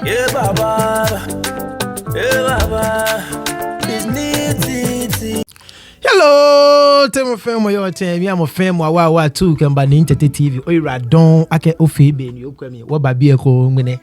Yeah, Baba. Yeah, Baba. It's neat. Hello, tell family your time. I'm a family. Wa too can by the internet TV. Oira don ake ofe be ni okwemi. Wo ba bi eko ngene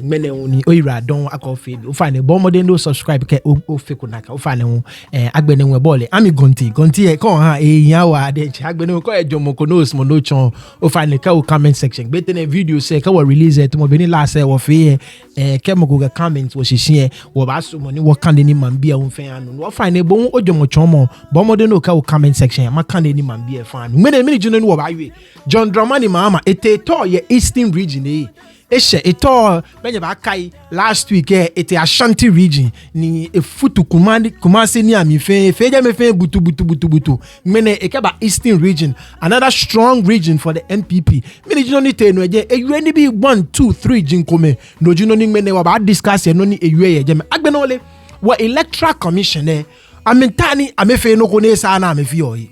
ngene oni oira don aka ofe be. O fa ne bo modern no subscribe ke ofe kunaka. O fa ne ho agbene nwe bole. Ami gonti e kon ha eyan wa de agbene ko ejomo ko no smo no chon. O fa ne ka o comment section. Bete ne video say ka wo release it mo be ni last say wo fe ke mo go comment wo hihie wo ba so mo ni wo kan ni man bia wo fe anu. Wo fa ne bo ojomo chon mo Bomoden no ka comment section ma kan ni man be fan many junu no ba we John Dramani Mahama eteto ye eastern region ehye eto benye ba kai last week ete Ashanti region ni efutu kumase ni ami fe je me fe butu mene ekeba eastern region, another strong region for the NPP. Many junu ni te no eje ewe ni bi 1 2 3 jinkome no junu ni mene wa ba discuss ye no ni ewe ye je me agbenole wa electoral commission Amentani amefe no kone sana amefio yi.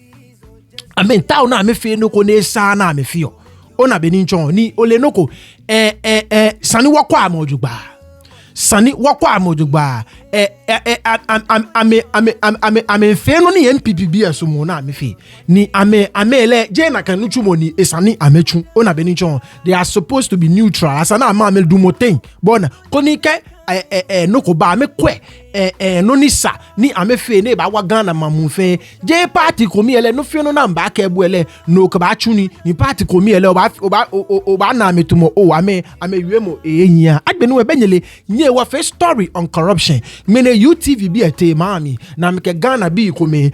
Amenta na amefe no kone sana amefio. Ona beninchon ni ole noko sani wakwa amojugba. Sani wakwa amojugba. Ame fe no ni NPP bi asumo na amefe. Ni amele je na kanuchu mo ni esani amechu. Ona beninchon they are supposed to be neutral. Asana amel du moten. Bona konike noko ba me kwe no ni sa ni amefe ne ba wa Ghana mamu fe je party komi ele no fe no na mba ka ebu ele no ka ba chuni ni party komi ele oba na metumo ame wiemo enyia agbe no ebenyele nye wa first story on corruption mene UTV bi ete mami na mke Ghana bi kome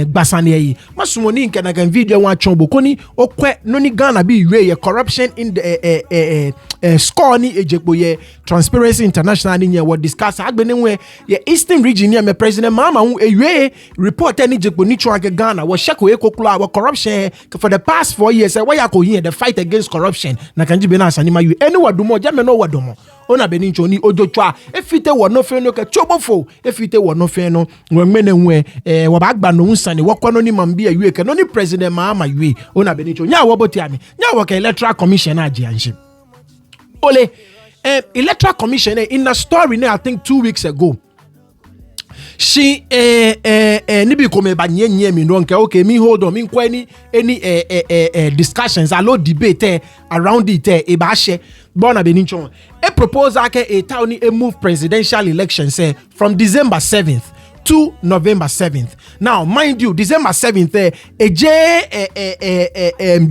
gbasane yi masumo ni nke na kan video wa chombo koni okwe no ni Ghana bi we ye corruption in the score ni ejekpo ye Transparency International ni what discuss agbene we ye Eastern region ni me President Mahama hu ewe report any jekpo ni twa Ghana wo sheko ekokula wa corruption for the past 4 years why ya ko here the fight against corruption na kanji be na asanima you any wadumo jame no wadumo ona be ni ncho ni ojotwa efite wo no fe no ke chobofo efite wo no fe no wemene nwe wo ba gba no nsane wo kwano ni mambia yue ke no ni President Mahama yue ona be ni ncho nya wo boti ami nya wo ke electoral commission aji anshi ole electoral commission in a story I think 2 weeks ago she nibi kome ba nye mi no nke okay me hold on me kwa any discussions alo debate around it e ba hye bona be ninchon a proposal ke a town a move presidential elections from December 7th to November 7th. Now, mind you, December 7th,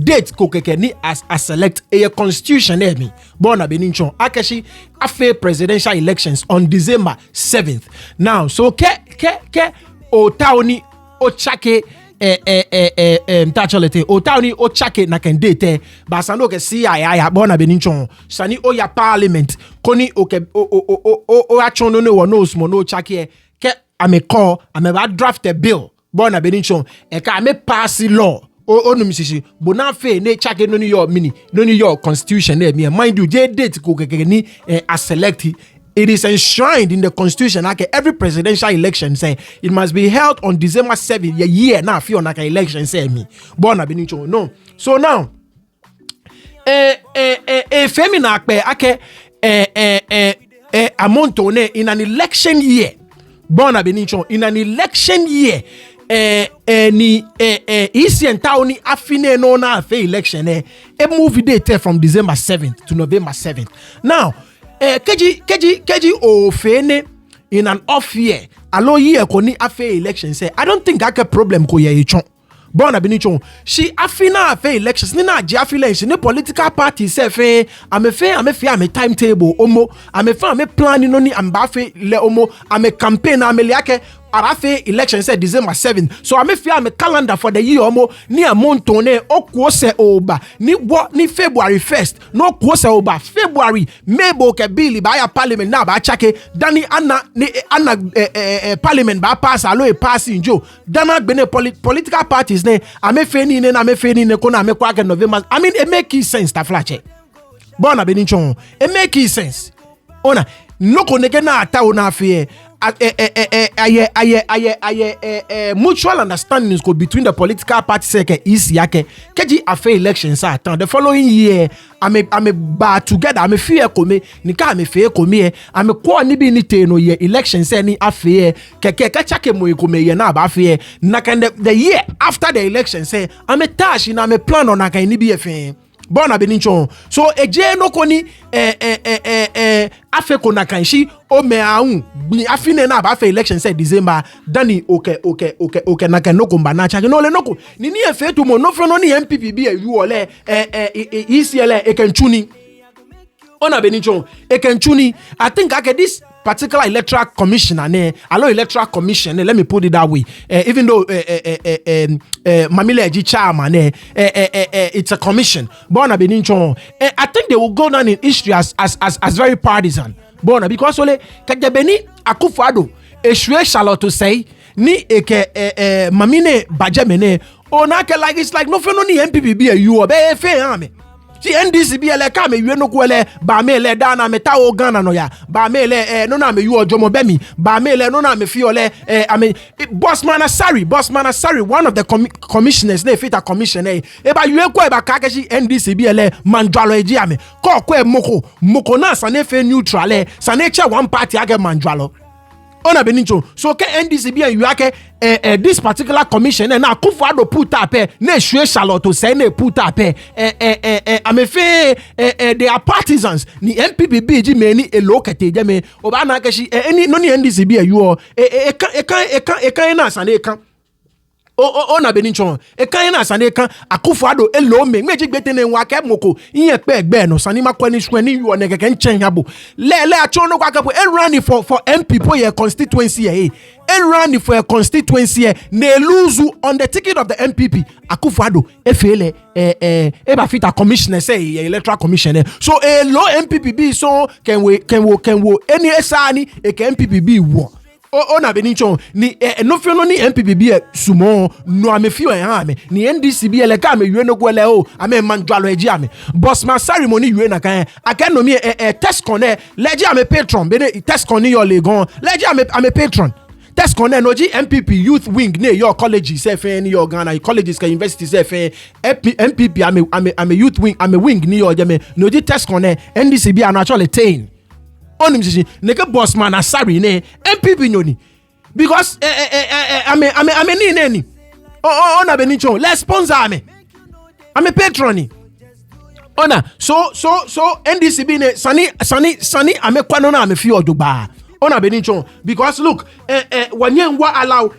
date kokeke ni as select a constitution me. Bona beninchon. Akeshi afe presidential elections on December 7th. Now, so ke otawni ochake tacholete otawni ochake na ken date basano ke CII bona beninchon. Sani oya parliament koni oke o achono no no smo no chake ke ame call ame ba draft a bill bona beninchon e ka ame pass law onu misisi bona fe ne chake no New York constitution there me mind you je date ko ni as select it is enshrined in the constitution like every presidential election say it must be held on December 7th year na fi on election say me bona beninchon no so now femina pe ake amount on in an election year bona beninchon in an election year ni isi entaw ni afine no na afe election a move date from December 7th to November 7th now keji o fene in an off year alo year ko ni afe election say I don't think that a problem ko ye chon bona beninchon she afina afe elections ni na je afe election ni political party say fe ame timetable omo ame plan no ni amba fe le omo ame campaign ame liake arafe election say December 7th so ame calendar for the year omo ni amontone okuo se oba ni February 1st no okuo se oba February mebo ke bill ba ya parliament na ba chake dani ana parliament ba pass alo e pass injo dana gbene political parties ne ame fe ni ko na ame kwa ke November I mean it make sense ta flache bona beninchon it make sense ona noko nege na ata ona fe mutual understandings go between the political parties is yake keji afe elections the following year I'm a bar together I'm a fear come nika I'm a fear come I'm a kwa ni bi ni te no ye elections ni afe keke kachake mo come ye na ba afe na kan the year after the elections I'm a tash na me plan on aka ni bi afe bona beninchon so eje no koni afe ko na kanshi o me aun afine na ba fe election say December dani okay na kan no ko na cha no le no ko ni efe to mo no fro no ni MPP bi e yu ole ECL ekenchuni ona beninchon ekenchuni I think this particular electoral commissioner electoral commission let me put it that way even though Mamile Eji chairman it's a commission bona beninchon I think they will go down in history as very partisan bona because ole kajabeni Akufo-Addo esue Charlotte say ni Mamine Bajemene ona ke like it's like no fe no ni MPP bi you obe fe ha me si NDC bi ele ka me wi no ko ele ba me ele da na me ta o Ghana no ya ba me ele no na me yu ojomo be mi ba me ele no na me fi ole Bossman Asari one of the commissioners na fit a commission e ba yu ekwo e ba ka keshi NDC bi ele manjwalo eji ame ko moko na sa na fe neutral sa na che one party age manjwalo ona benincho so ke NDC bi you ake this particular commission na Akufo-Addo put up na esue Charlotte say na put up amefe they are partisans ni MPP bi ji me ni elokete je me oba na kashi any no ni NDC bi you ekan na san ekan ona benincho ekan na san ekan Akufo-Addo elo me meji gbete ne nwa ke moko yin pe egbe no sani makwani shu ni you ne keke nchen yabo le acho no kwa kapo run for MP po your constituency run for a constituency ne lose on the ticket of the MPP Akufo-Addo efele eba fit a commissioner say electoral commissioner so a low MPP be so can we any esani e can MPP be wo ona benincho ni no fe no ni MPP bi sumo no amefio ha me ni NDC bi ele ka me yue no kwele o ame manjwalo eji ame Bossman ceremony yue na kan aka no mi test connect leji ame patron be test connect your legon leji ame patron test connect no ji MPP youth wing ne your colleges say fe ni your Ghana colleges ka universities say fe MPP ame youth wing ame wing ni your jeme no ji test connect NDC bi an actually tain onim sisi neke Bossman Asari ne MPP nyoni because ame ni neni ona benincho let's sponsor me ame patroni ona so NDC bi ne sani ame kwano na ame fi odugba ona benincho because look wanyenwa allow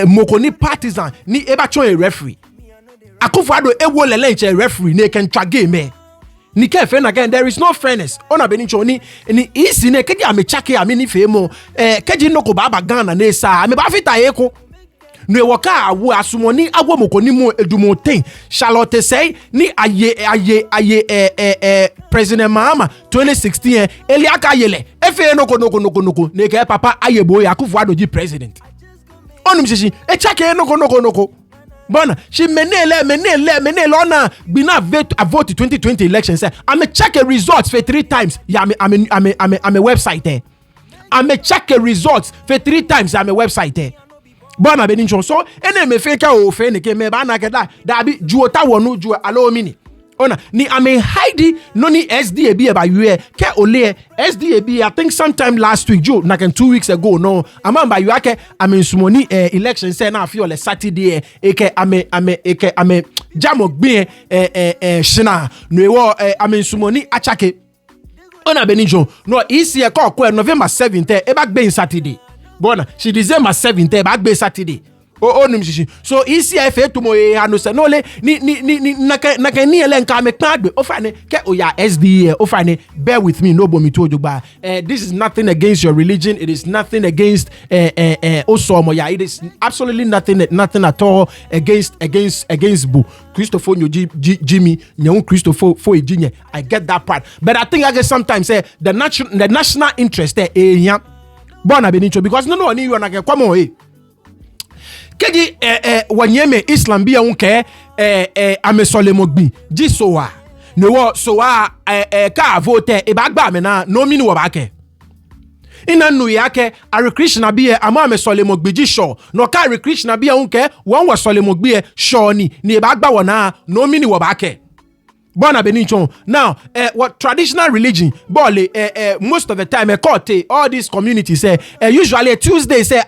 mokoni partisan ni eba chon a referee Akufo-Addo ewo lele nche referee ne can twa game ni ke fe na again there is no fairness ona benincho ni isi ne keji ame chake ame ni fe mo keji no ko baba Ghana na esa ame ba fita eko no e woka awu asumoni agwo mokoni mu edumoten Charlotte say ni aye President Mahama 2016 eliaka yele efe noko ne ke papa aye boy Akufo-Addo ji president onum sisi e chake noko bona she menele ona bina vote 2020 elections I'm check a results for 3 times yeah I'm a website there I'm check a results for 3 times I'm a website there bona benincho so ene me fake o fe ne ke me ba na ke da bi juota wonu ju allow mini ona ni ame hide no ni SDA bi ba you ke ole SDA bi I think sometime last week Joe na can 2 weeks ago no amamba you ake ame sumoni election say na fi ole Saturday eke ame jamo gbe shina no ewo ame sumoni achake ona beninjo no isi e ko November 7th e ba gbe Saturday bona she December 7th e ba gbe Saturday nimshishi so ECFA to mo no se no le ni naka ni ele nka me kan agbe o fa ne ke o ya SDA o fa ne bear with me no bo mi to ojugba this is nothing against your religion it is nothing against osomo ya it is absolutely nothing at all against bu Christopher nyo Jimmy nyo Christopher fo ejinye I get that part but I think I guess sometimes say the national interest there bona benincho because no ni you na ke kwamo keji wanyeme Islam bi unke amesolemogbi ji sowa no wo sowa ka vote e ba gba me na no mini wo ba ke ina nu yake are Krishna bie ama me solemo gbiji show no ka are Krishna bie unke won wa solemo gbie show ni e ba gba wona no mini wo ba ke Bona Benichon. Now, what traditional religion, most of the time, all these communities say, usually Tuesday say,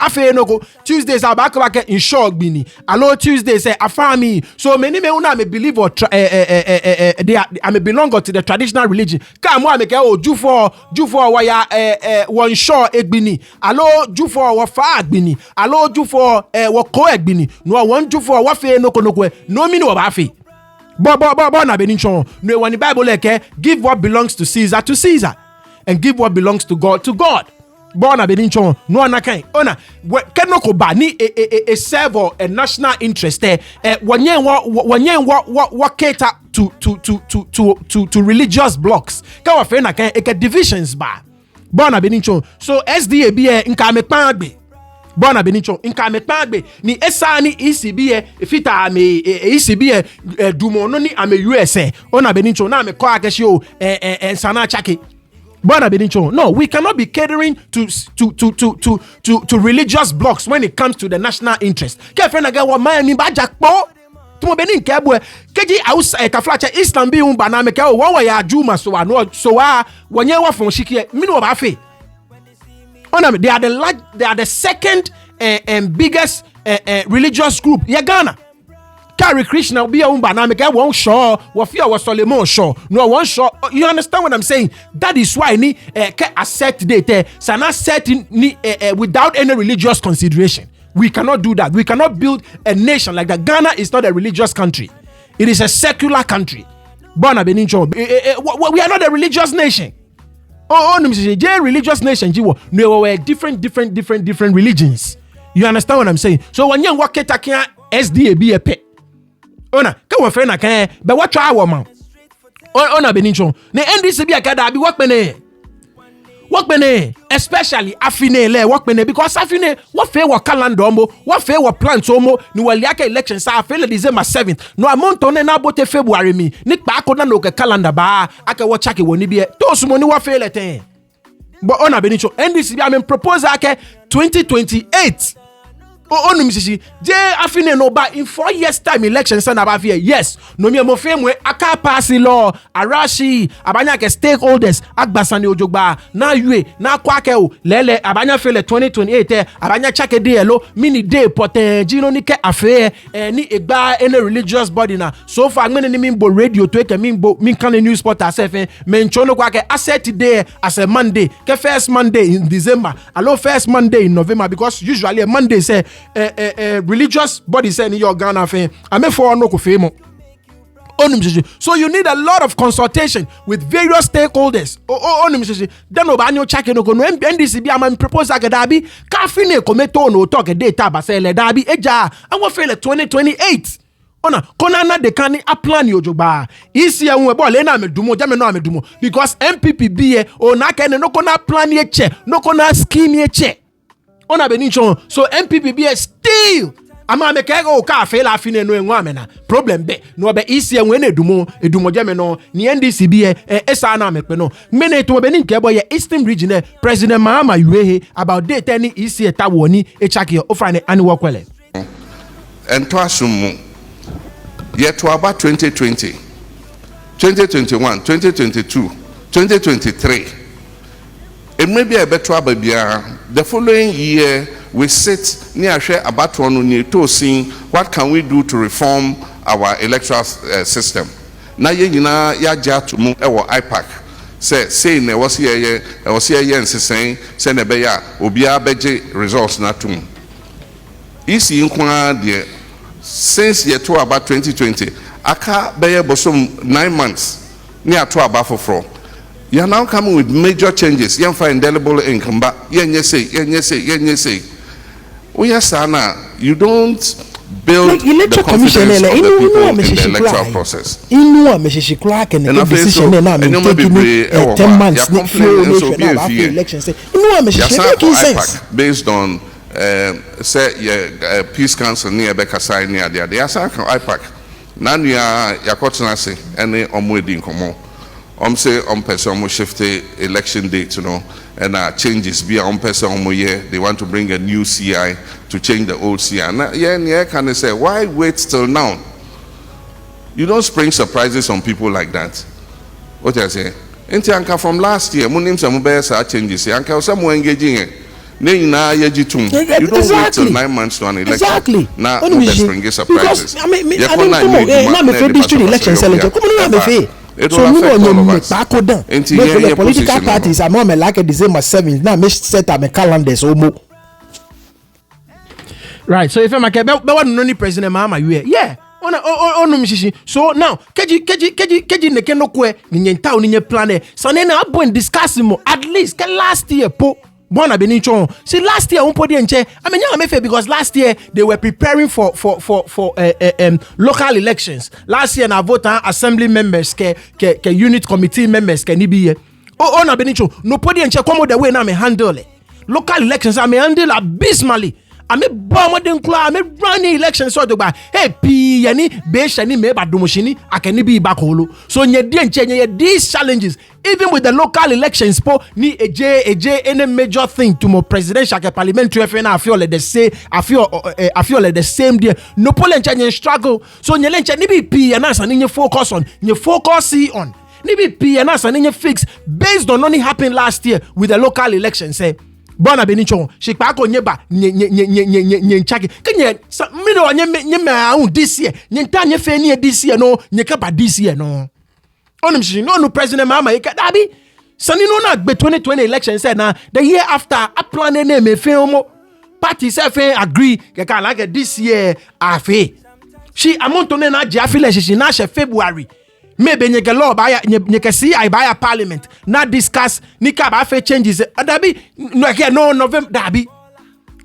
Tuesdays are back in short bini. Allo Tuesday say, afami. So many me una me believe or I may belong to the traditional religion. Come on, make Jufo waya one shore egbini. Allo Jufo wa fa egbini. Allo Jufo wa ko egbini. No one Jufo wa fe no konokwe. No mini wa bafi. Na Benichon. No, when the Bible give what belongs to Caesar, and give what belongs to God to God. Na Benichon. No anakai. Ona kenoko ba ni a serve or a national interest there. What cater to religious blocks. Kawa fe na kan divisions ba. Na Benichon. So SDA be nka me pangbe. Bona Benichon inka metagbe ni esani ECB fita ame ECB dumo no ni ame USA ona Benichon na me ko akeshi o sana chake. Bona Benichon, no, we cannot be catering to religious blocks when it comes to the national interest. Ke friend again wa man ni ba jakpo tumo benin kebwe keji aus kaflacha Islam bi un bana me ke o wa ya juma so wa wonye wa fon shikie mini wa ba fe. They are the second and biggest religious group. Ghana. Carry Krishna be a umbanamika won't show what fear was Solomon show. No one show. You understand what I'm saying? That is why ni accept date sana set ni without any religious consideration. We cannot do that. We cannot build a nation like that. Ghana is not a religious country. It is a secular country. Bona Benichon. We are not a religious nation. Religious nation, no, were different religions. You understand what I'm saying? So when you work at SDA be a pet. Ona, come on, friend, I can, but what try woman? Ona Benichon. Ne NDC be a kada be work mene, especially afine work mene because afine what fair what calendar what fair what plans ni waliaka elections sa fair December 7th no amount on na bote February mi ni pa akoda no calendar ba aka wo chake woni bie to so money what fair leten but ona Benicho NDC be am propose ake 2028 onum sisi je afine no ba in 4 years time elections na ba fear yes no me mo femwe aka pass law arashi abanya ke stakeholders agbasani ojogba na yue na kwake o lele abanya fele 2028 abanya chake de lo mini day potenji no ni ke afe ni egba any religious body na so far ngene ni mimbo radio to ke mimbo min kan news sport asef men chono kwake asset day as a Monday ke first Monday in December allo first Monday in November because usually a Monday say religious body saying your Ghana fan. So you need a lot of consultation with various stakeholders. Then obanyo chake no kono NDC bi am propose agadabi kafine kometo no talk data basele dabi eja and what fail 2028. Ona konana de kan a plan yojogba isi enwe ball na medumo jame no amedumo because MPP be o na ken no kona plan ye che no kona scheme ye che. Ona Benichon so MPP be still ama me kego ka fe la fine no enwa me na problem be no be isi enwe na edumo jame no ni NDC be esa na me pe no mene to Benin kebo ye Eastern Region President Mahama yuehe about date any isi eta woni echake ofra ne ani wokwele ento asumu ye to about 2020 2021 2022 2023 it may be a better babia. The following year, we sit near share about one to see what can we do to reform our electoral system. Now ya to move our IPAC. Say ne was here and saying send a beya obia beje results na tum. Isi inkwa de since year to about 2020 aka beye bosom 9 months near to about for. You are now coming with major changes. You find indelible income, but say. We are sana. You don't build the confidence of the people in the electoral process. And I feel so. And you may be 10 months. Based on say peace council near Becca side near there. They are IPAC. Now you are Yakotanasi and Omwedi in Komo. say person shift the election date, and changes be person year. They want to bring a new CI to change the old CI. Now, yeah, can they say why wait till now? You don't spring surprises on people like that. What I say? Anka from last year, munim some better changes. Anka someone engaging it. You don't wait till 9 months to an election. Exactly. Now, spring surprises. Because I mean, district election So it will affect all of us. The political parties are more like a December 7th. Now, make set up a calendar. Right. So if I'm like, but President Mahama, yeah. So now, keji neke no kwe ninye ntao ninye plane. So nene abo and discuss mo at least ke last year po. Bona benichon. See last year unpo di enche. I mean yeah mefe because last year they were preparing for local elections. Last year na vote assembly members ke unit committee members ke nibiye. Oh na benichon. No po di enche komo the way na me handle it. Local elections I me handle abysmally. I me bomb den kla I me run elections so to ba hey pi yani be shani me ba domoshini akeni bi bakolo so nye di enche these challenges even with the local elections po ni eje any major thing to more presidential ke parliamentary FN I feel like the same day no pole enche struggle so nye enche ni bi pi yana sa ni focus on nye focus on ni bi pi yana sa ni fix based on only happened last year with the local elections say Bona benichon she pa ko nyeba nye nchake kenye me no nye this year nye nta nye fe ni this year no nye ka ba this year no onim shi no President Mahama e ka dabi sani no na gbe 2020 election said na the year after a plan na me fe omo party self agree ke ka like this year afi she amount to na je afile she na she February maybe nyeke law ba nyeke see I buy a parliament na discuss ni ka ba fe changes dabi no November dabi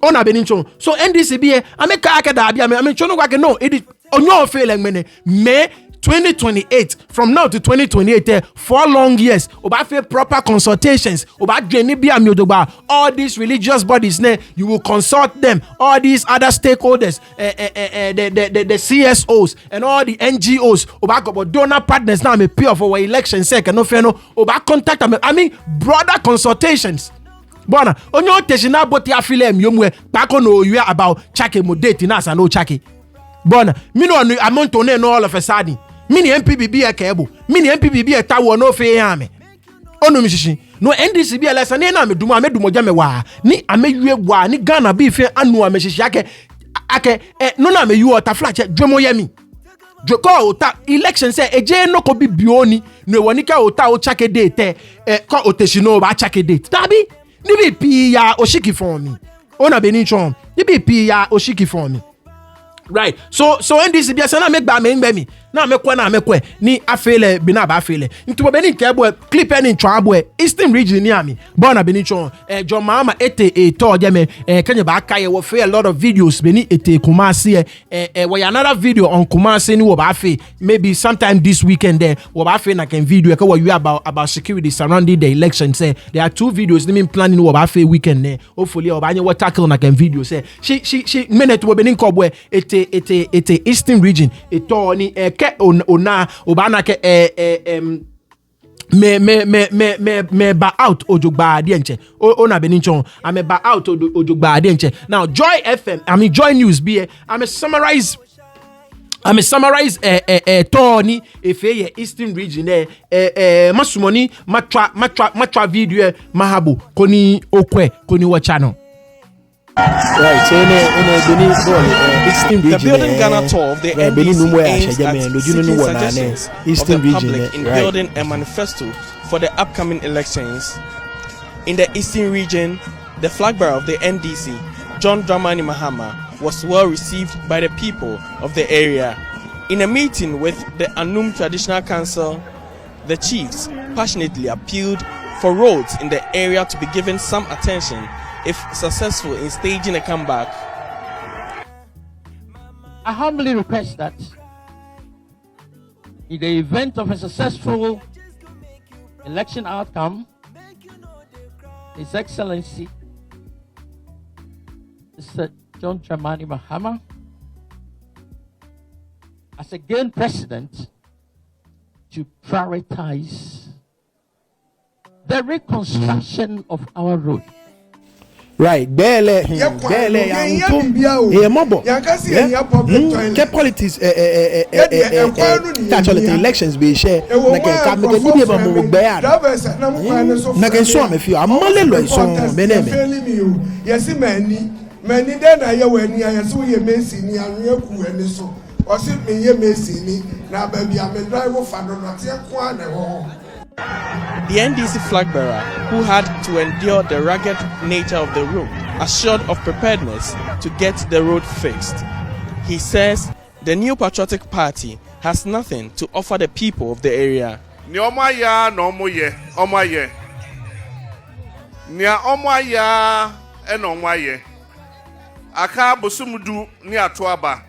ona beninchon so NDC be ameka aka dabi I chono kwa ke no it onyo fe like me 2028 from now to 2028 4 long years oba fe proper consultations oba dwani bia miodogba all these religious bodies you will consult them all these other stakeholders the CSOs and all the NGOs oba go donor partners now me pay for our election sake no fe no oba contact them I mean broader consultations bona onyo teshina boti afile myomwe pako no you about chake mo date na sa no chake bona me no amount to no all of a sudden mini MPBB akebo mini MPBB atawo no fe yame onu mishishi no NDC bi alasa ne na medumo amedumoja mewa ni amewie gwa ni Ghana bi fe anu ameshishi ake no na meyu ota flache dwemo yemi joko ota election say eje no ko bi bioni no woni ka ota o chake date ko oteshino ba chake date tabi ni bi pi ya oshiki for me ona benichon ni bi pi ya oshiki for me. Right. So NDC bi asa na make ba me ngbe na mekwe ni afele bi na ba afele ntubo be ni kebo clip any twabo Eastern region ni ami bona be ni chon John Mahama ete to je me kanye ba akaye wo fe a lot of videos be ni ete Kumasi we another video on Kumasi ni wo ba fe maybe sometime this weekend there wo ba fe na can video ka we about security surrounding the election say there are 2 videos ni me planning wo ba fe weekend there hopefully wo ba nye wo tackle na can video say she minute wo be ni kobwe ete Eastern region eto ni ke ona obana ke me ba out ojogba ade enche ona beninchon ame ba out ojogba ade enche now Joy FM Joy News be ame summarize Tony efeye Eastern region masumoni matwa video mahabo koni okwe koni wa channel. Right, so in the Building Ghana tour of the NDC aims at seeking suggestions of the public in building a manifesto for the upcoming elections. In the Eastern region, the flag bearer of the NDC, John Dramani Mahama, was well received by the people of the area. In a meeting with the Anum Traditional Council, the chiefs passionately appealed for roads in the area to be given some attention if successful in staging a comeback. I humbly request that in the event of a successful election outcome, His Excellency Mr. John Dramani Mahama, as again President, to prioritize the reconstruction of our road. Right, bele mobo. Ke politics actually the elections be share na ke ni be ba mo gbe ya na ke so am fi amale lo so meneme yes mani den na ye wani yes wo ye mesi ni anu eku eni so o si me ye mesi ni na ba bia me drive fa do na te ko na ho. The NDC flag bearer, who had to endure the rugged nature of the road, assured of preparedness to get the road fixed. He says the new patriotic party has nothing to offer the people of the area. Ni omo ya na omo ye, omo ye. Ni omo ya e na omo ye. Aka bosumudu ni atoaba.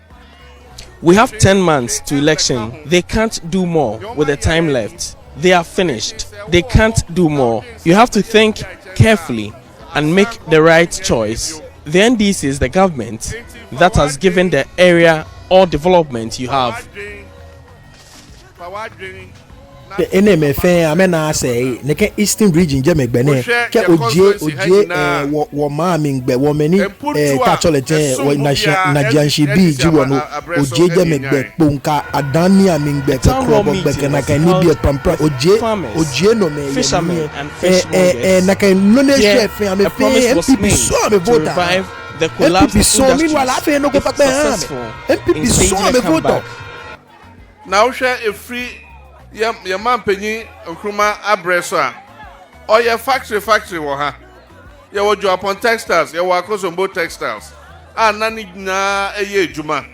We have 10 months to election. They can't do more with the time left. They are finished. They can't do more. You have to think carefully and make the right choice. The NDC is the government that has given the area all development you have. eneme fe amena say ne ke eastern region je megbene ke oje wo ma mi ngbe wo meni tacholete wo na janshi bi jiwo no oje je megbe ponka adani ami ngbe ke krobo gbe na kan ni bi pampra oje no me fishermen and fishmongers na kan no ne chef am fe MPP so am voter the collapse of so meanwhile afa no go back MPP so am voter now share a free your man penny Nkrumah abreso a or your factory wo ha your wo Japan textiles your wo Akosombo textiles nani na eye ejuma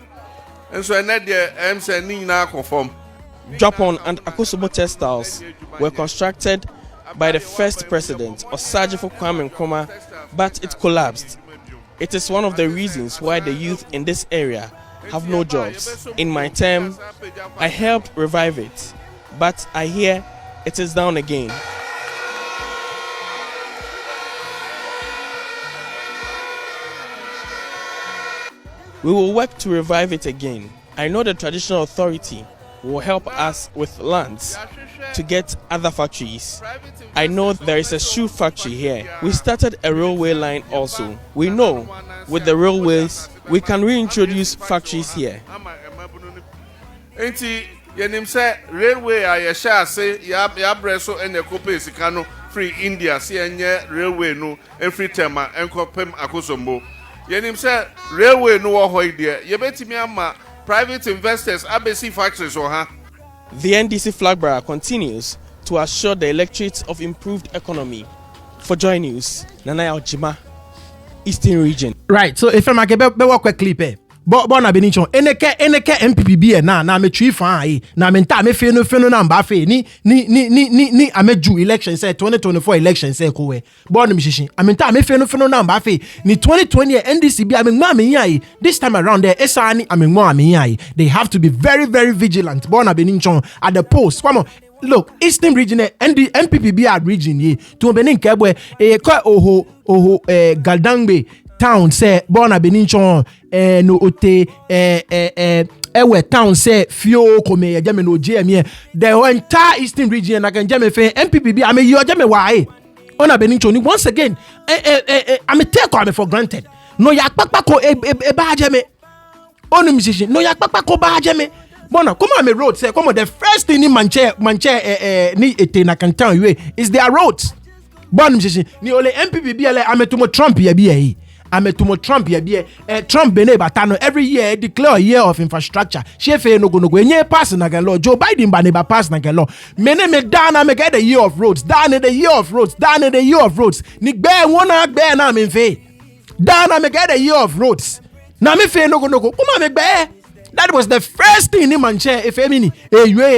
enso ene de say ni na conform. Japan and Akosombo textiles were constructed by the first president Osajifo Kwame Nkrumah, but it collapsed. It is one of the reasons why the youth in this area have no jobs. In my term, I helped revive it, but I hear it is down again. We will work to revive it again. I know the traditional authority will help us with lands to get other factories. I know there is a shoe factory here. We started a railway line also. We know with the railways, we can reintroduce factories here. Yenim say railway a yesha say ya breso ene kope sikano free India si enye railway no free tema enkopem Akosombo. Yenim say railway no wo hoy de yebetimi ama private investors abesi factories or ha. The NDC flag bearer continues to assure the electorate of improved economy. For Joy News, Nanaya Ojima, Eastern Region. Right, so if I'm a be work clip But na benichon eneke MPP bi na me twi fan ai na me nta me fe no na mba fe ni ameju election say 2024 election say ko we but no mishishin amenta me fe no na mba fe ni 2020 NDC bi amengma me yan this time around there esani amengma me yan they have to be very very vigilant but na benichon at the post come on. Look, Eastern region and the MPP region ye to benin kebwe kwa oho Galdangbe town say bona beninchon no ote ewe town say fio kome jame no jme the entire Eastern region na kan jame fe MPP ame yo jame wae ona beninchon once again ame take am for granted no ya pakpa ko e ba jame onu musician no ya pakpa ko ba jame bona come on me road say come on the first thing in manche ni ete na kan town we is their roads bona musician ni ole MPP bi ele ame to Trump ya bi e Ametumo Trump ya bie Trump bene batano every year declare a year of infrastructure shefe no go enye pass na law Joe Biden ba ne ba pass na law mene me dana me get the year of roads dana the year of roads dana the year of roads ni gbe wona gbe na me fe dana me get the year of roads na me fe no go kuma me gbe. That was the first thing in Manche if emini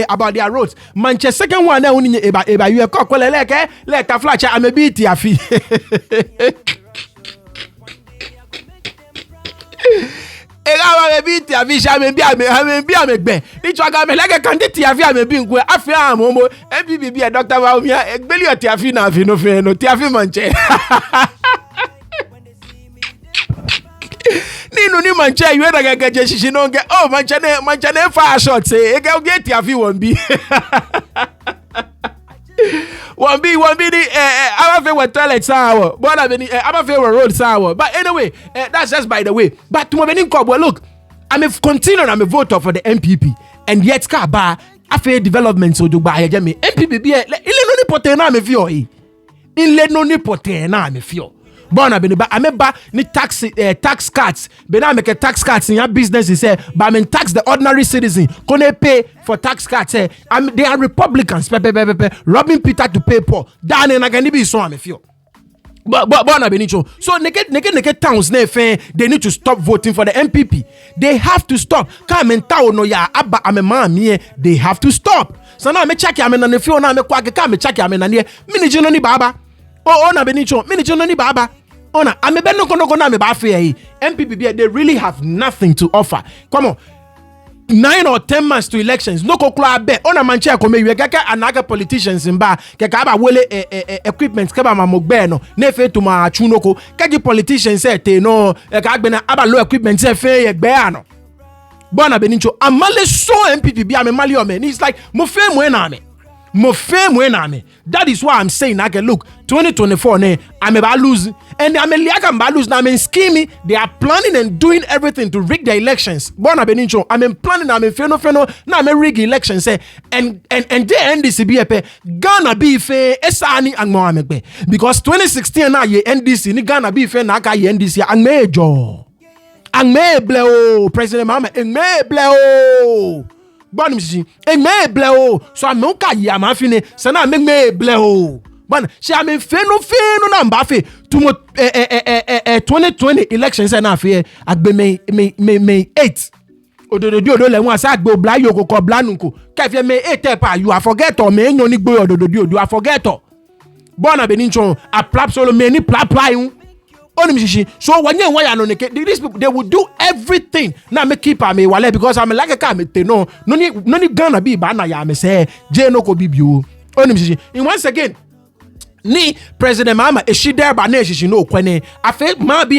about their roads. Manche second one na uni eba you ko leke let ta flash amebi ti afi. Ega wa be ti afi sha me bi amegbe nicho aga me leke kan ti afi amebi nku afi amomo MPP bi Dr. Bawumia egbeli ti afi na afi no fe no ti afi Manche. Ni Manche you na gaga shishi no ge oh Manche ne fa short say e ga ti afi won bi. one be the our favorite toilet sour, but I mean our favorite road sour. But anyway, that's just by the way. But to my look, I'm a continuing, I'm a voter for the MPP, and yet Kaba after development so do buy me MPP be ile no ni potena me fio yi. Ile no ni potena me fio. Bona be ba ameba ni tax cuts be na make tax cuts in your business is but I mean tax the ordinary citizen gonna pay for tax cuts they are Republicans robbing Peter to pay Paul dan na gani be so am feel but bona be nicho so neke towns na fe they need to stop voting for the MPP. They have to stop come in town no ya aba amema me they have to stop so now me check am na feel na me kwa ka me check am na ne mini jino ni baba oh na be nicho mini jino ni baba ona amebe no na me ba fe MPP they really have nothing to offer. Come on, 9 or 10 months to elections no kokla be ona manche akome we kaka anaga politicians in ba kaka aba wele equipment kaba mamogbe no na fe to ma chunoko kaji politicians te no ka agbena aba low equipment se fe egbe ano bona benincho amale so MPP am mali o me it's like mo fe mo na me that is why I'm saying I can look 2024 I'm about lose and I'm about lose now I'm scheming. They are planning and doing everything to rig the elections. Bona benincho I'm planning I'm feno now I'm rig elections and the NDC Ghana be fair esani angmo amegbe because 2016 na ye NDC ni Ghana be fair na ka ye NDC angmejo angmeble o President Mahama angmeble o bon misi engmeble o so am nka ya ma fini se na megmeble o bon she am feno na mba fe to 2020 elections na fe agbe me 8 ododo le won sa agbe obla yo kokko blanunko ka fe me 8 pa you forget o me enyo ni gbo ododo you forget o bon abenincho a plap solo me ni plap so when you want these people they will do everything now me keep me wale because I'm like a me no ni Ghana be ba na ya me say je no ko bibio and once again ni President Mahama she there ba na she no kwene afa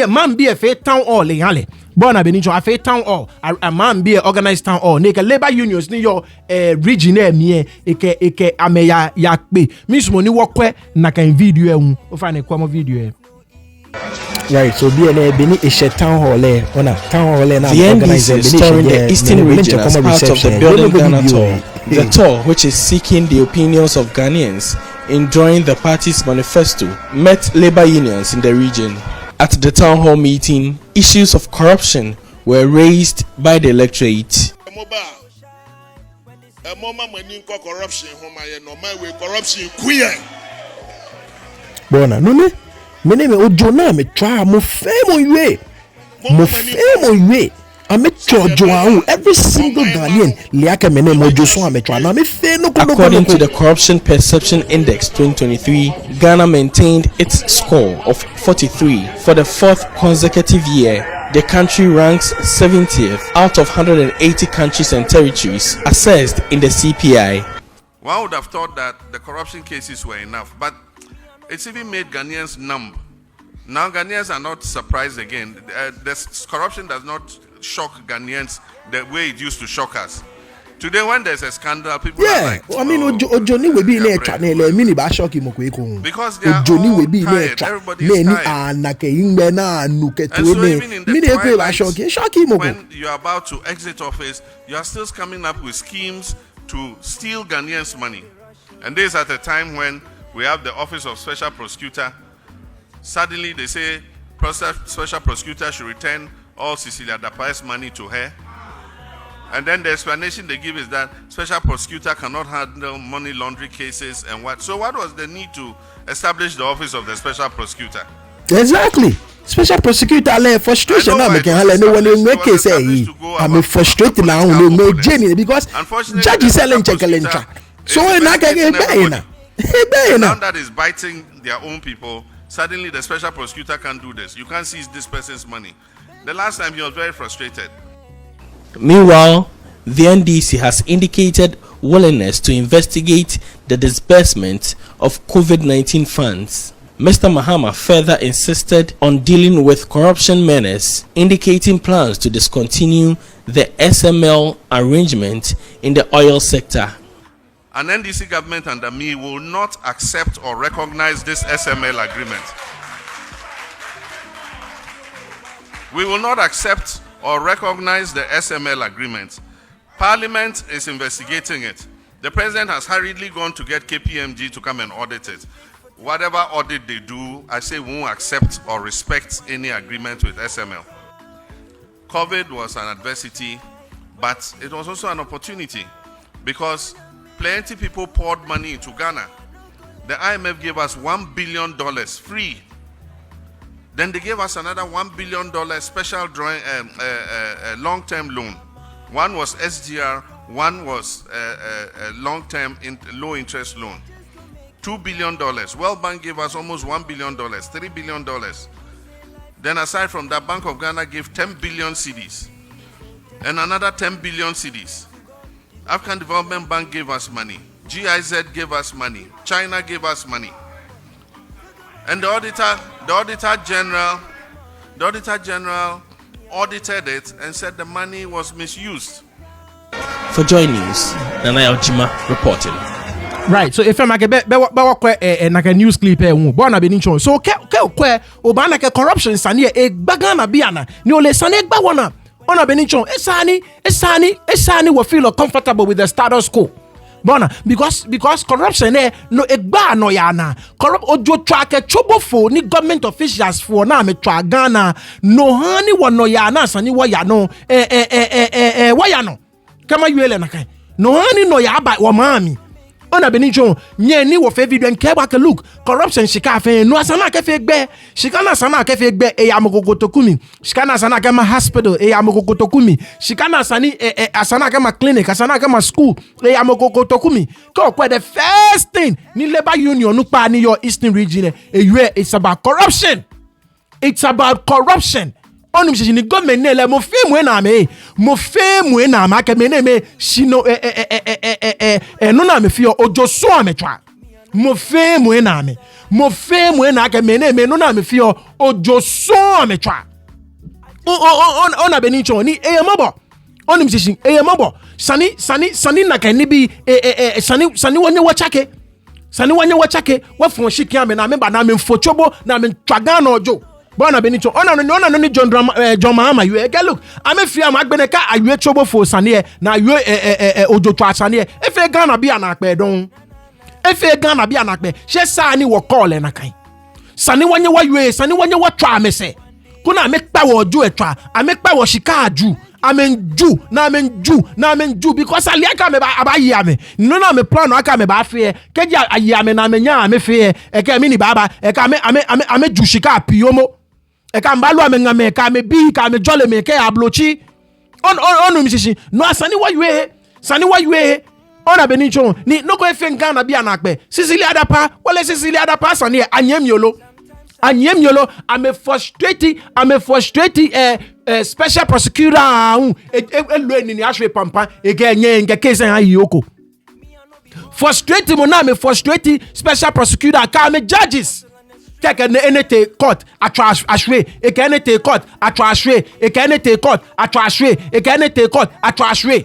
man be a town hall yale bona benicho afa town hall a man be organized town hall ne ka labor unions ni your region me eke ameya ya pe mismo ni wokwe na kan video ehun o fa na kwa mo video Right, so BNA Beni is a town hall on a town hall and the NDC is touring the eastern region as part of the Building Ghana tour. The tour, which is seeking the opinions of Ghanaians in drawing the party's manifesto, met labor unions in the region. At the town hall meeting, issues of corruption were raised by the electorate. Bona, no. Me name Ojona me try mo femo ywe ame chojo every single Ghanaian liaka me name Ojoso ame try na me fe no. According to the Corruption Perception Index 2023, Ghana maintained its score of 43 for the 4th consecutive year. The country ranks 70th out of 180 countries and territories assessed in the CPI. One would have thought that the corruption cases were enough, but it's even made Ghanaians numb. Now Ghanaians are not surprised again. This corruption does not shock Ghanaians the way it used to shock us. Today, when there's a scandal, people are like, I mean, Ojoni will be in a channel, mini ba shock him because they are Ojoni will be tired. Everybody is tired. And so even in the twilight, when you're about to exit office, you are still coming up with schemes to steal Ghanaians' money. And this is at a time when we have the Office of Special Prosecutor. Suddenly they say Special Prosecutor should return all Cecilia Dapa's money to her. And then the explanation they give is that Special Prosecutor cannot handle money laundering cases and what. So what was the need to establish the Office of the Special Prosecutor? Exactly. Special Prosecutor frustration now making no one make case I'm frustrated now no Jenny because judge is selling check. So now that is biting their own people. Suddenly the Special Prosecutor can't do this. You can't seize this person's money. The last time he was very frustrated. Meanwhile, the NDC has indicated willingness to investigate the disbursement of COVID-19 funds. Mr. Mahama further insisted on dealing with corruption menace, indicating plans to discontinue the SML arrangement in the oil sector. an NDC government under me will not accept or recognize this SML agreement. We will not accept or recognize the SML agreement. Parliament is investigating it. The president has hurriedly gone to get KPMG to come and audit it. Whatever audit they do, I say we won't accept or respect any agreement with SML. COVID was an adversity, but it was also an opportunity because plenty people poured money into Ghana. The IMF gave us $1 billion free. Then they gave us another $1 billion special drawing, long-term loan. One was SGR, one was a long-term low interest loan. $2 billion. World Bank gave us almost $1 billion, $3 billion. Then aside from that, Bank of Ghana gave 10 billion cedis and another 10 billion cedis. African Development Bank gave us money. GIZ gave us money. China gave us money. And the auditor general audited it and said the money was misused. For Joy News, Nana Ojima reporting. Right, so if I'm like a news clip born a benincho. So obana ke corruption sani e bagana biana ni ole sani gba wana ona benincho esani will feel comfortable with the status quo. Bona because corruption no egba no yana corrupt ojo track chobo for ni government officials for na me twa Ghana no hani wono yana sani wa ya no wa ya no kama yuele na kai no hani no ya ba wa mami ona benincho nye ni wo fe video nke ba ke look corruption shika fe no asana ke fe gbe shika na sana ke fe gbe e ya mokoko tokumi shika na sana ke ma hospital e ya mokoko tokumi shika na sani asana ke ma clinic asana ke ma school e ya mokoko tokumi ko kwa the first thing ni labor union no pa ni your eastern region it's about corruption. It's about corruption. Onum shi ni government ne le mo fe mu na me ke me ne me shino no na me fi ojo so ametwa mo fe mu na ke me ne me no na me fi ojo so ametwa ona benincho ni eyamabo onum shi eyamabo sani na ka ni bi sani wonye wachake wa fun shikia me na me ba na me fochobo na me twaga na ojo bona benito ona no John Mahama you look ame free am agbene ka awe chobo fo sane na awe ojoto asane efe Ghana bia na akpe don she sa ni wo call na kan sane wanye wa yue sane wanye wa twa amese kuna amekpa wo ojo etwa amekpa wo shika aju amenju because aliaka me ba abayi ame no na me plan aka me ba fe keji ayi ame na me nya ame fe e ka mi ni baba e ka ame ju shika piomo e ka mbalu ame ngame ka me bi ka me jole me ke ablochi on misisi no asani wa yue ona benincho ni no ko efe Ghana bia na akpe Sicily adapa sani anyem yolo I'm a frustrated special prosecutor ni ashwe pampa egenye nge case an yoko frustrated mo na me frustrated special prosecutor ka me judges take enete court ashwe ekenete court ashwe ekenete court ashwe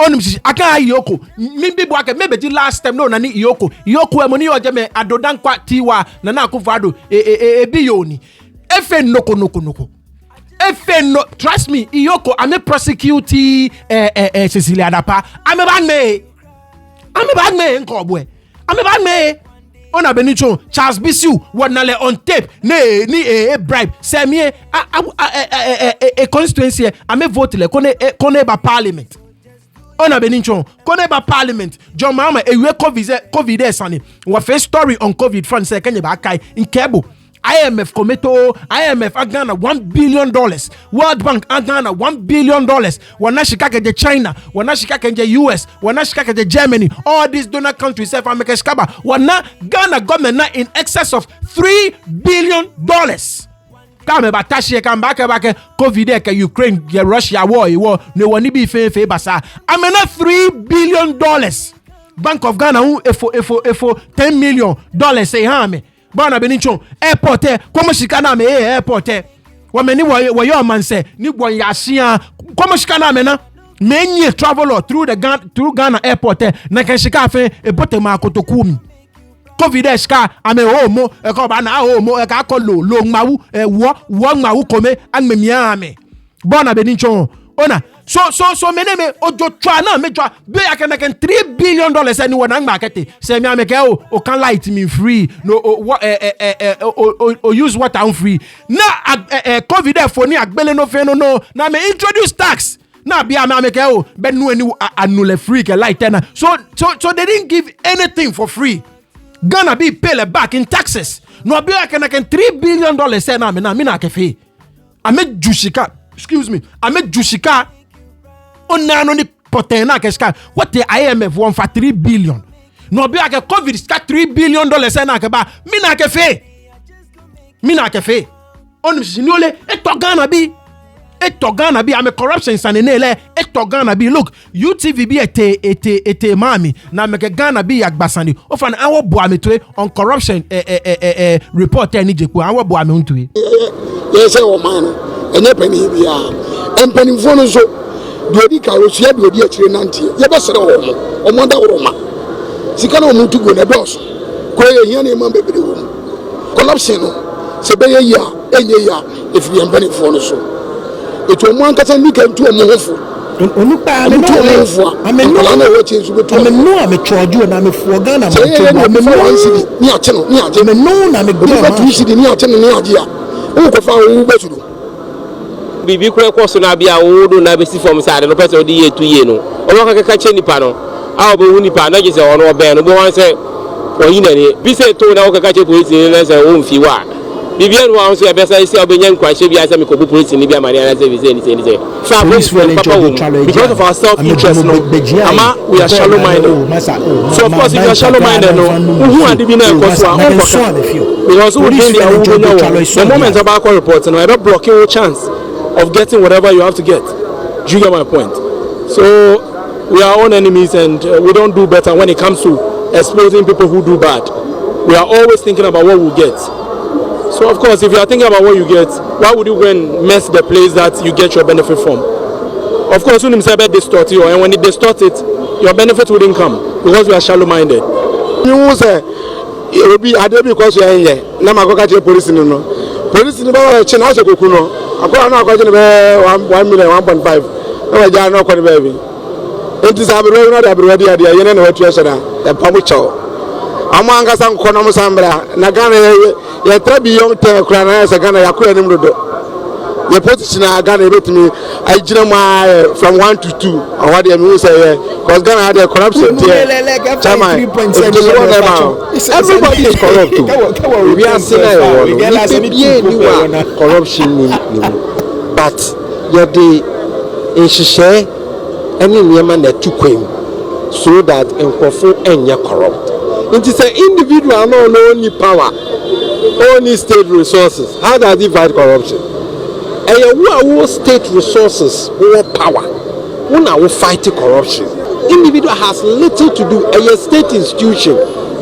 onum si aka yoko mimbi bo aka mebeti last time no na ni yoko e mo ni oje me adodan kwa tiwa na akufado ebi yoni efe noko efe no trust me yoko ame prosecute Cecilia Adapa ame bag me nko boy ame bag me ona benicho Charles Bisu wonale on tape ni bribe say me a constituency ame vote le kone ba parliament ona benincho koneba parliament John Mahama ewe covid esani wa face story on covid fund say kenye ba kai in kebo IMF Ghana $1 billion World Bank Ghana $1 billion wana shikake je China wana shikake je US wana shikake je Germany all these donor countries self America skaba wana Ghana government na in excess of $3 billion kame batashi kambake covid ke Ukraine ke Russia war ne woni bi fe basa amena $3 billion Bank of Ghana efo $10 million say ha me bana benincho airport komo shika na me airport wo me ni wo yo man say ni gbon ya sia komo shika na me na many traveler through Ghana airport na kan shika fe e bote ma kotoku mi covid shika ame homo e ko ba na homo e ka ko lo mawu e wo mawu kome anmemia ame bona be nincho ona so meneme ojo twa na me twa be akan $3 billion anyone na market say me ameke o can light me free no use water on free na covid phone agbele no fe no na me introduce tax na be ameke be no any anule free ke light na so they didn't give anything for free. Ghana be pay back in taxes no be akan $3 billion say na me na kefe ame jushika excuse me ame jushika on no ni potena keska what the IMF want for $3 billion no be like covid ska $3 billion say na ke ba mi na ke fe on ni ole e to Ghana bi ame corruption sanenele e to Ghana bi look UTV bi ete mami na me ke Ghana bi agbasani o fa na awo bo ame to on corruption report any jeku awo bo ame unto yes o man enye pani bia empanimfo no so Dodi ka osia dodi akire nantie ye be sere wo mo da wo ma sika na wo mutu go na boss ko ye hia na ma bebere wo corruption no se be ye ya enye ya if you empany for no so eto mo ankasa ni kan tu o mo hofo onu pa me no amenu na wo che su beto amenu ame choju na me fu Ghana mo to amenu ansidi ni ache no ni aje amenu na me go ma tu sidi ni ache no ni aje a wo ko fa wo betu bibi kure koso na bia wo do na be si form side no person odi ye 2 year no o ba ka che nipa no a obo hu nipa na je se ono obe no bo wan se oyin na ni bi se to na wo ka che police ni na se wo mfi wa bibi enu wa so e be say se obenyan kwahye bia se me ko police ni bia mari na se bi se ni se so papa wo because of our self interest no ama we are shallow minded so of course if you are shallow minded no who adi bi na ko so a on because who dey there who know the moment about report no I don't block your chance of getting whatever you have to get. Do you get my point? So we are own enemies and we don't do better when it comes to exposing people who do bad. We are always thinking about what we'll get. So of course, if you are thinking about what you get, why would you go and mess the place that you get your benefit from? Of course, when you say about distort you, and when it distorts it, your benefit wouldn't come because we are shallow-minded. You say it will be I don't because you are here. Now I go catch the police no. Police no ba che na so koku no. Akwa na akwa je be 1 million 1.5. Na wa ja na akwa be bi. Enti sa be no da be ready ade ye na watu so na e pamu chaw. Ama anga san ko na mo sambra na Ghana ye 3 billion te kura na se Ghana ya kura nim dodo. Ye position na Ghana e betimi I gina ma from 1 to 2. Awade me say because Ghana had a corruption there. Everybody is corrupt too. We are saying corruption, but you're the share any woman that took him so that and you're corrupt. It is an individual, no only power, only state resources. How does he fight corruption? And you state resources, more power. When I will fight corruption, individual has little to do. A state institution,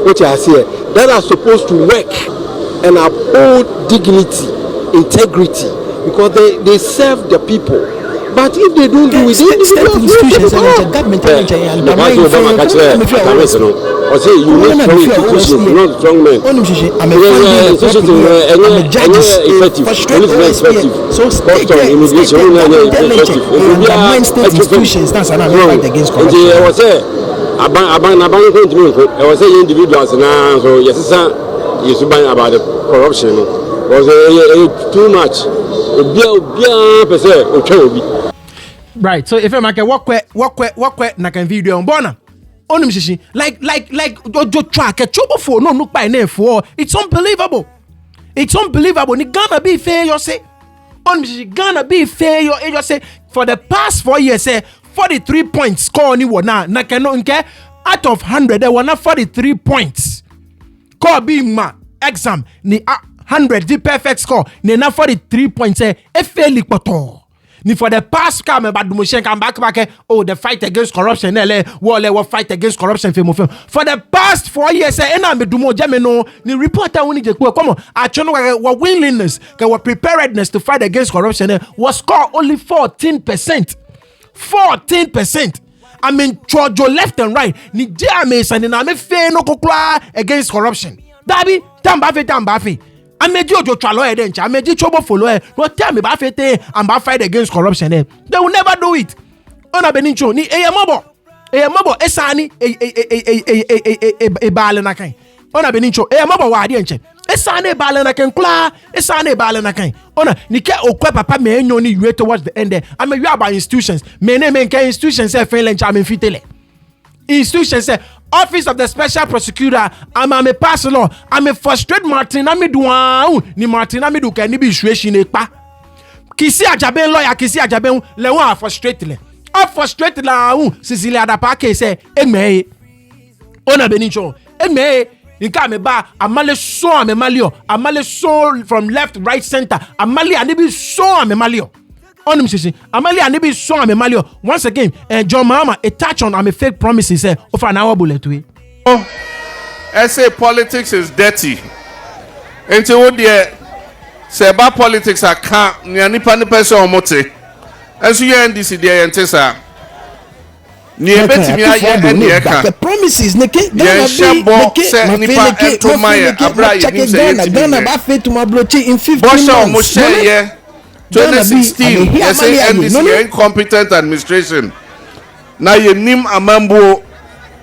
which I say, that are supposed to work and uphold dignity, integrity, because they serve the people. But if they don't do it, state institutions and government or say you need strong institutions, not strong men. Institutions are effective, effective. So state immigration institutions that's another fight against corruption. I was say I was saying individuals now, so yes, you should buy about the corruption. Was too much. Right, so if I make walk na can video on bona. Only shishi like Jojo track a chobo for no look by name for it's unbelievable. It's unbelievable. Ni Ghana be fair, you say. Only Ghana be fair, you say. For the past 4 years, say 43 points score ni wana na keno nke out of 100 there were not 43 points. Call be ma exam ni 100 the perfect score ni na 43 points say e fairly poto. Ni for the past come about Dumushen come back the fight against corruption war fight against corruption for the past 4 years na me dumo jameno ni reporter woni je come on achono wa willingness wa preparedness to fight against corruption was score only 14%. 14%. I mean, Chojo left and right. Ni jame sani na me fe no kokla against corruption. Dabi tambafe. I made you tralo edencha. I made you chobo follow. No tell me ba fete and ba fight against corruption. They will never do it. Ona benincho ni eyamabo esani e bale na kan. Ona benincho eyamabo wa ade enche. Esane bale na kan kula. Esane bale na kan. Ona nike okwe papa me enyo ni you towards the end there. I mean you about institutions. Me institutions say Finland I mean fitele. Institutions say Office of the Special Prosecutor, I'm a pass law. I'm a frustrated Martin Amidu. Ni Martin Amidu can be situation pa. Kisi ajaben lawyer, kisi ajaben le wa frustrated. A frustrated la Cecilia da Parke say, Eme. Ona Benicho. Eme. Nika me ba amale so ame malio. Amale so from left, right, center. Amale anibi so ame malio. Onum sisi amali anibi so ame malio. Once again John Mahama a touch on ame fake promises of an hour bullet we. Oh, I say politics is dirty. Enti wo de say ba politics aka ni nipa ni person omote. Enso ye NDC de ye ntesa. Ni ebetimi aye ene e ka. The promises neke Gana bi say nipa entomaye abra ye nim say Gana ba fe to mablochi in 15 Bosha months. mo share 2016, they say NDC incompetent administration. Now you nim amambo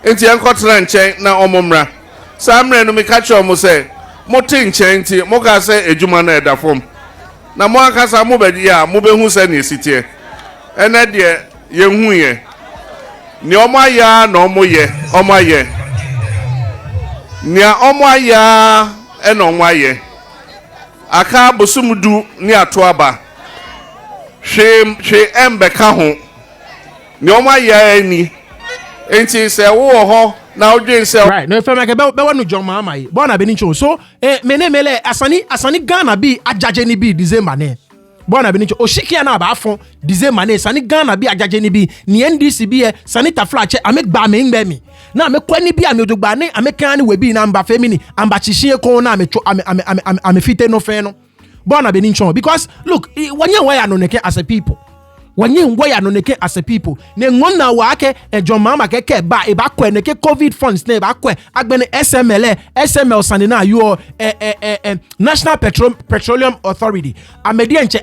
into Yankotran nche na omomra. Samre no me catch omo say, Motin nche moka say ejuma na eda form. Na mo akasa mo bedi ya mo behu say na esitie. Ene de ye hu ye. Ni omo aya na omo ye, omo aye. Ni omo aya e na omo aye. Aka bosumudu ni atoaba. She embeka ho ni oma ya ni enti se wo ho na odwen se right no fema ke be wonu John Mahama yi bona benincho so mele asani Ghana bi ajaje ni bi December ne bona benincho oshikia na ba afon December ne sani Ghana bi ajaje ni bi ni NDC bi e sanita flache ame gba me ngbe mi na me kwani bi ame odogba ne ame kan ni we bi na mba femini amba chihie ko na ame fite no fe no bona benincho because look wanye waya no neke as a people wanye waya no neke as a people ne ngona wa ake John Mahama keke ba e ba kwe neke covid funds ne ba kwe agbene SML sanina you National Petroleum Authority amedi enche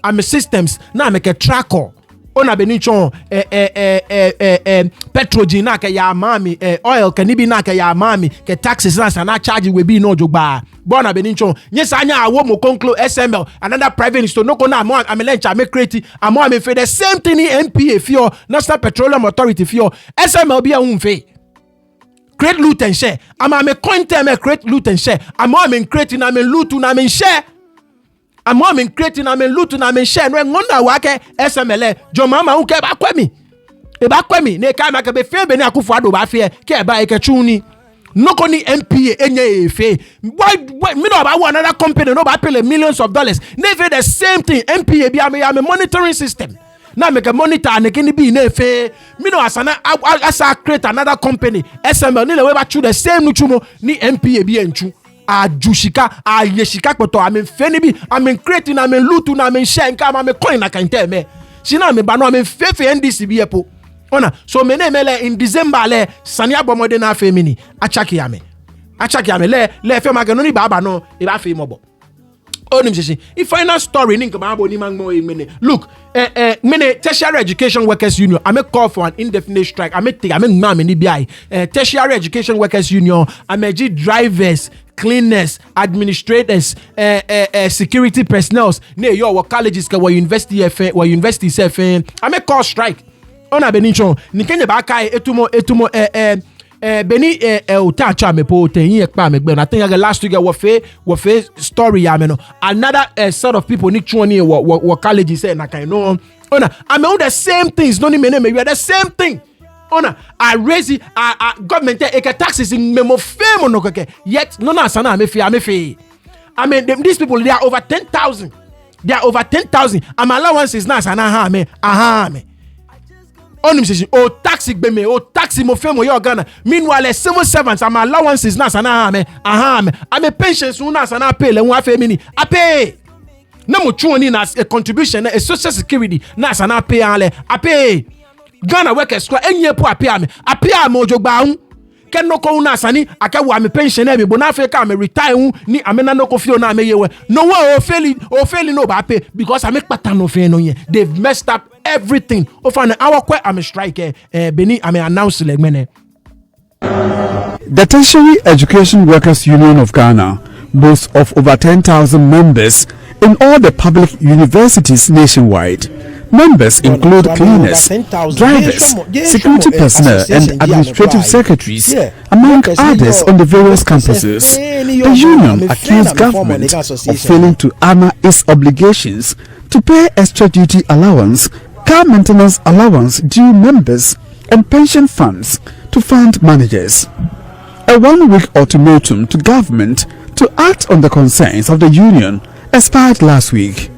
ame systems na ameke tracker ona benincho petrogen na ke ya mami oil kanibi na ke ya mami ke taxes na charge we bi no jogba bona benincho yes anya awo mo conclude SML another private institute no ko na mo amelencha me create amo ame fe the same thing in NPA fio National Petroleum Authority fio SML bi a fe create loot and share ama me coin time create loot and share amo ame create na me loot na me share amo ame create na me loot na me share no ngonda wa ke SML John Mahama u ke ba kwemi ne ka ma ke be fe be ni akufo ado ba fe ke ba e ke chuni no koni MPA enye efe why me no about another company no ba pay millions of dollars never the same thing MPA bi am monitoring system na make a monitor and can be na efe me no asa create another company SML ni le we ba chu the same nuchumo ni MPA bi enchu ajushika ayeshika poto am feni bi am creating am loot na am share nka am coin na kan tell me sina me ba no am fefe NDC bi epo ona so mele in December le sani abomode na femini achaki ame le fe magano ni baba no e ba fe mobo onim sisi if final story ni nkama abo ni mangmo mene look mene tertiary education workers union I make call for an indefinite strike I make ngam ni bi tertiary education workers union I make drivers cleaners administrators security personnel ne your colleges ka university self I make call strike ona benincho ni kenye ba kai etumo beni utacha mepo tenyin ekpa megbe na think last week wo fe story ya me no another set of people ni chuoni wo college say na kai no ona I mean the same things no ni me we are the same thing ona I raise government e taxes in memo fame no keke yet no na sana me fe I mean these people they are over 10,000 am allowances na sana ha me onim sisi o taxi gbeme o taxi mo femo yo Ghana meanwhile civil servants am allowances na sana ame pensions na sana pay le won afa mini ape na mo twoni na a contribution na a social security na sana pay ale apay Ghana workers kwa enye po apay ame ojogba hu ken no ko na sani akawo ame pension na me bona Africa ame retire hu ni ame na no ko fio na ame yewe no wo o fail no ba pay because ame pata no fe no ye they've messed up everything over an hour kwa ame strike beni ame announce le mene. The Tertiary Education Workers Union of Ghana boasts of over 10,000 members in all the public universities nationwide. Members include cleaners, drivers, security personnel, and administrative secretaries, among others on the various campuses. The union accused government of failing to honor its obligations to pay extra duty allowance, car maintenance allowance due members, and pension funds to fund managers. A one-week ultimatum to government to act on the concerns of the union expired last week.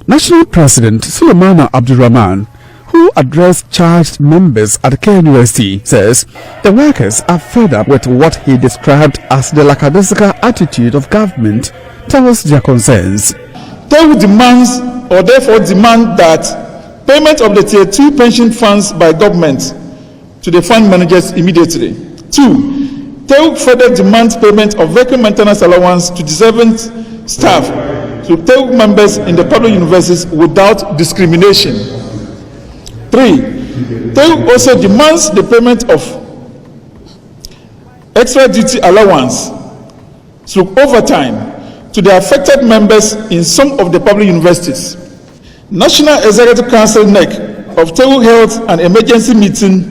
National President Sulemana Abdulrahman, who addressed charged members at KNUST, says the workers are fed up with what he described as the lackadaisical attitude of government towards their concerns. They will therefore demand that payment of the Tier 2 pension funds by government to the fund managers immediately. 2. They will further demand payment of vehicle maintenance allowance to deserving staff to TEU members in the public universities without discrimination. 3. TEU also demands the payment of extra duty allowance through overtime to the affected members in some of the public universities. National Executive Council NEC of TEU held an emergency meeting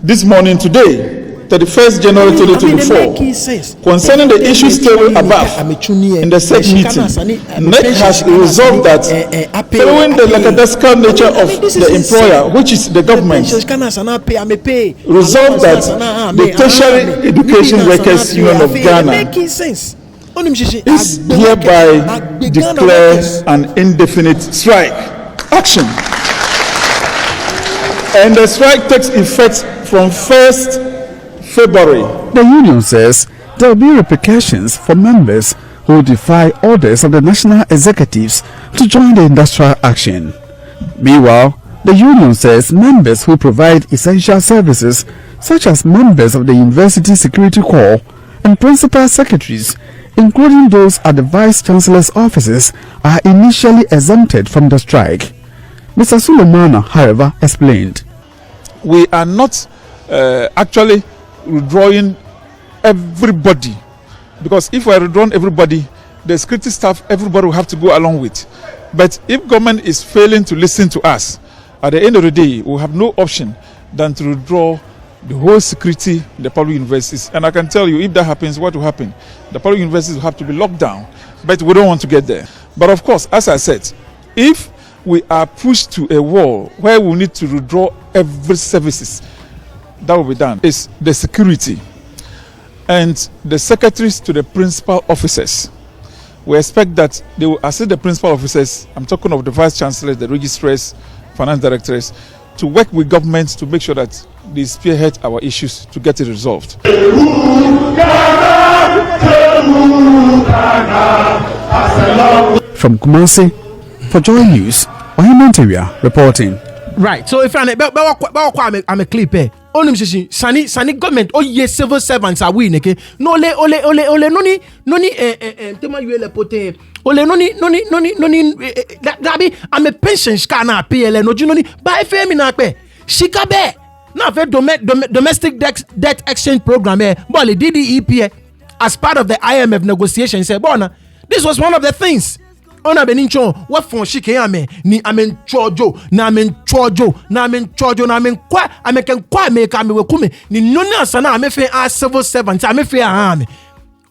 this morning today, 31st January 2024, concerning the issues stated above in the said meeting. NEC has resolved that following the lackadaisical nature of the employer, which is the government, resolved that the Tertiary Education Workers Union of Ghana is hereby declare an indefinite strike action. And the strike takes effect from 1st February. The union says there will be repercussions for members who defy orders of the national executives to join the industrial action. Meanwhile, the union says members who provide essential services, such as members of the University Security Corps and principal secretaries, including those at the Vice Chancellor's offices, are initially exempted from the strike. Mr. Sulemana, however, explained. We are not actually withdrawing everybody, because if we are withdrawing everybody, the security staff, everybody will have to go along with. But if government is failing to listen to us, at the end of the day, we have no option than to withdraw the whole security in the public universities. And I can tell you, if that happens, what will happen? The public universities will have to be locked down, but we don't want to get there. But of course, as I said, if we are pushed to a wall where we need to withdraw every services, that will be done. It's the security and the secretaries to the principal officers. We expect that they will assist the principal officers, I'm talking of the vice chancellors, the registrars, finance directors, to work with governments to make sure that they spearhead our issues to get it resolved. From Kumasi, for Joy News, Mahama reporting. Right, so if I'm a clip here. Onim shishi sani government ye civil servants are we neke no ole noni tema yuele pote ole noni dabi I'm a pension scanner PL no noni ba FM na pe shika be na ve domestic debt exchange program but the DDEP as part of the IMF negotiations say bona this was one of the things. On a benincho, what for she came ni amen chojo, na amen chojo, na amen chojo, na amen kwa, American kwa me kame we kume, ni nona sana amefe a civil servants, amefe a hame.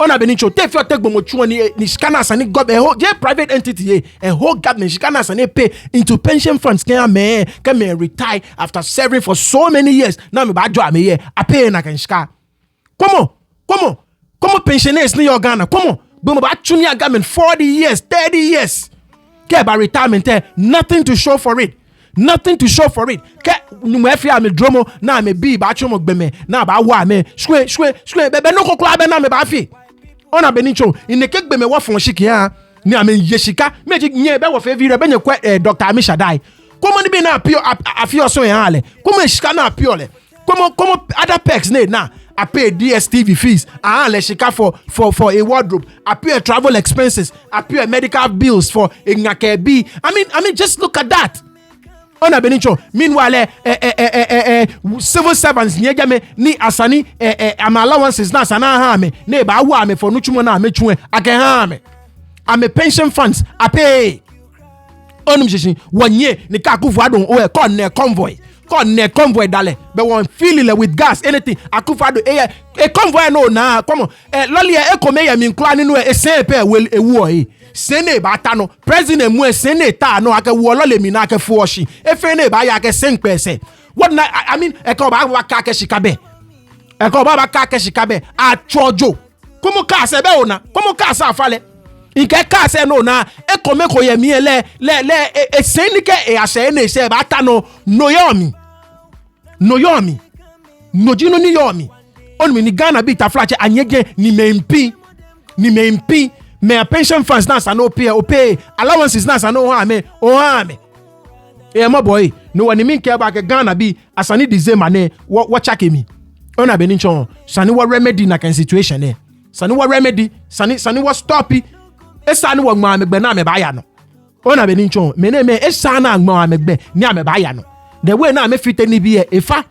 On a benincho, take your take bomochu ni shikana sani gob a whole private entity, a whole government shikana sani pay into pension funds can retire after serving for so many years. Now me badjo me I pay na kan shika. Como pensioners ni Ghana, como. But about junior government 40 years, 30 years. Get by retirement, nothing to show for it. Nothing to show for it. Get numefia me dromo na me be ba chomo gbeme na ba wa me shwe be no kokla be na me ba fi. Ona benicho in the cake be me wa fon shiki ha. ni ame yeshika meji nye be wo fe vi re be nye kwa Dr. Amishadai komo ni be na apio afio so yan ale komo shika na apio le komo other perks na I pay DSTV fees. I let shika for a wardrobe. I pay travel expenses. I pay medical bills for a ngakebi. I mean, just look at that. Ona benicho. Meanwhile, civil servants nyegame ni asani am allowances na sana ha me. Ne ba wa me for nuchumo na me chue. Ake ha me. I'm a pension funds. I pay. Onum shishin wanye ni ka kufu adon o e convoy. Convoy dale be won fill it with gas anything akufado a convoy no na come on loli e ko me ya mi nkla ni no e sen pe wel ewu o e sene ba ta no president mu e sene ta no aka wo lole mi na aka fuoshi e fe ne ba ya aka sen pese what na I mean e ko ba ka ke shikabe e ko ba ka ke shikabe a chojo komo ka se be ona komo ka sa afale ike ka se no na e ko me ko ye mi le senike e ase ne se ba ta no yomi no jino ni yomi on mi ni Ghana bi ta flache anyege ni mempi me pension funds na sa no pay allowances na sa no ha me e mo boy no wani min ke ba ke Ghana bi asani dize mane wo chake mi ona be ni chon sani wo remedy na kan situation e sani wo remedy sani wo stop esa ni wo gba me gbe na me ba ya no ona be ni chon me esa na gba me gbe ni me ba ya no the way na me fit ni bi efa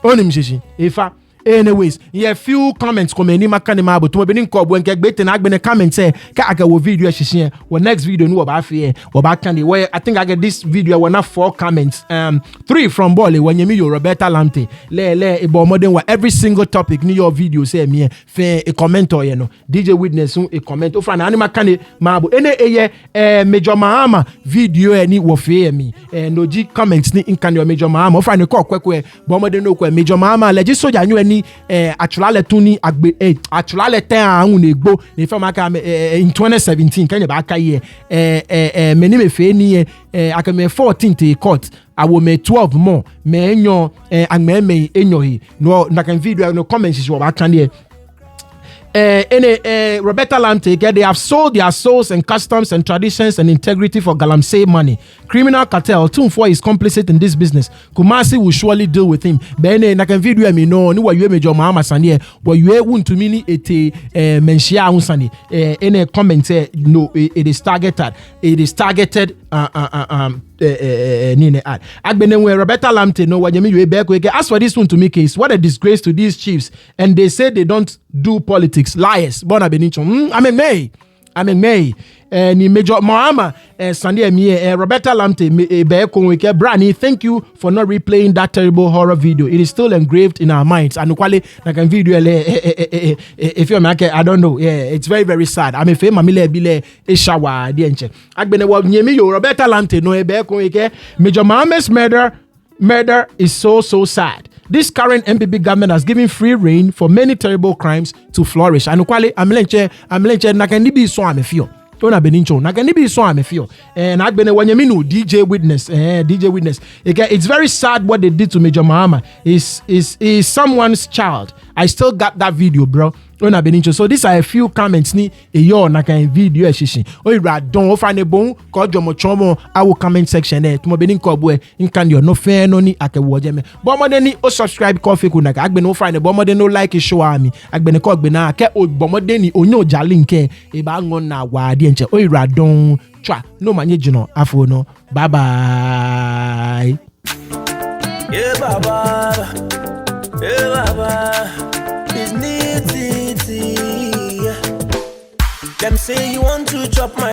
onim shishi efa anyways yeah few comments come ni maka ni ma bo to be ni nko bo nke gbe te na agbe ne comment say ka aga wo video shishi wo next video ni wo ba fe wo ba kan the way I think I get this video we na 4 comments 3 from Bole when you yo Roberta Lamte le ebo modern wa every single topic ni your video say me fe a comment or you know DJ Witness a comment ofra na anima kan ma bo ene Major Mahama video ni wo fe me no ji comments ni nkan your Major Mahama ofra ni ko kwekwe bo modern no kwa Major Mahama legit soja nyu ni atulale tuni agbe atulale ten ahun na egbo ni fe maka in 2017 kan ba aka ye meni me fe ni aka me 14th court awo me 12 more me enyo agme me enyo hi no na kan video no comments is what can there Roberta Lamte, they have sold their souls and customs and traditions and integrity for galamsey money. Criminal cartel, Tumfo is complicit in this business. Kumasi will surely deal with him. Bene, na kan video me no, ni wa yue Major Mahama sani wa yue wuntu mini ete menshia unsani. Any comment no, it is targeted. It is targeted. Roberta Lamte no as for this one to me case, what a disgrace to these chiefs, and they say they don't do politics. Liars. Bona Benicho. I mean May. Ni Major Mahama Sunday Roberta Lamte Brani, thank you for not replaying that terrible horror video. It is still engraved in our minds. And quali na kan video if you make I don't know. Yeah, it's very very sad. I'm a fame mamile bile eshawa dienche. Agbene wa nyemi yo Roberta Lamte no Major Mahama's murder is so sad. This current MPP government has given free rein for many terrible crimes to flourish. And quali amlenche na kan bi so amefio. Ona benincho na can be so amefio. And Agbene wanyeminu DJ Witness. It's very sad what they did to Major Mahama. Is someone's child. I still got that video, bro. Ona benincho. So these are a few comments ni eyo na kan video shishi. Oira don ofane bon ko jomo chomo awo comment section there. Tumo beninko boy inkan yo no fair no ni akewo jeme. Bo mo ni o subscribe coffee ku na Agbene ofane bo mo no like show ami. Agbene ko Agbena ke o bo mo ni onyo jalink e ba ngon na wa de nche. Oira don twa no manye jino afo no. Bye bye. Yeah baba. Yeah baba. It's neat. Them say you want to chop my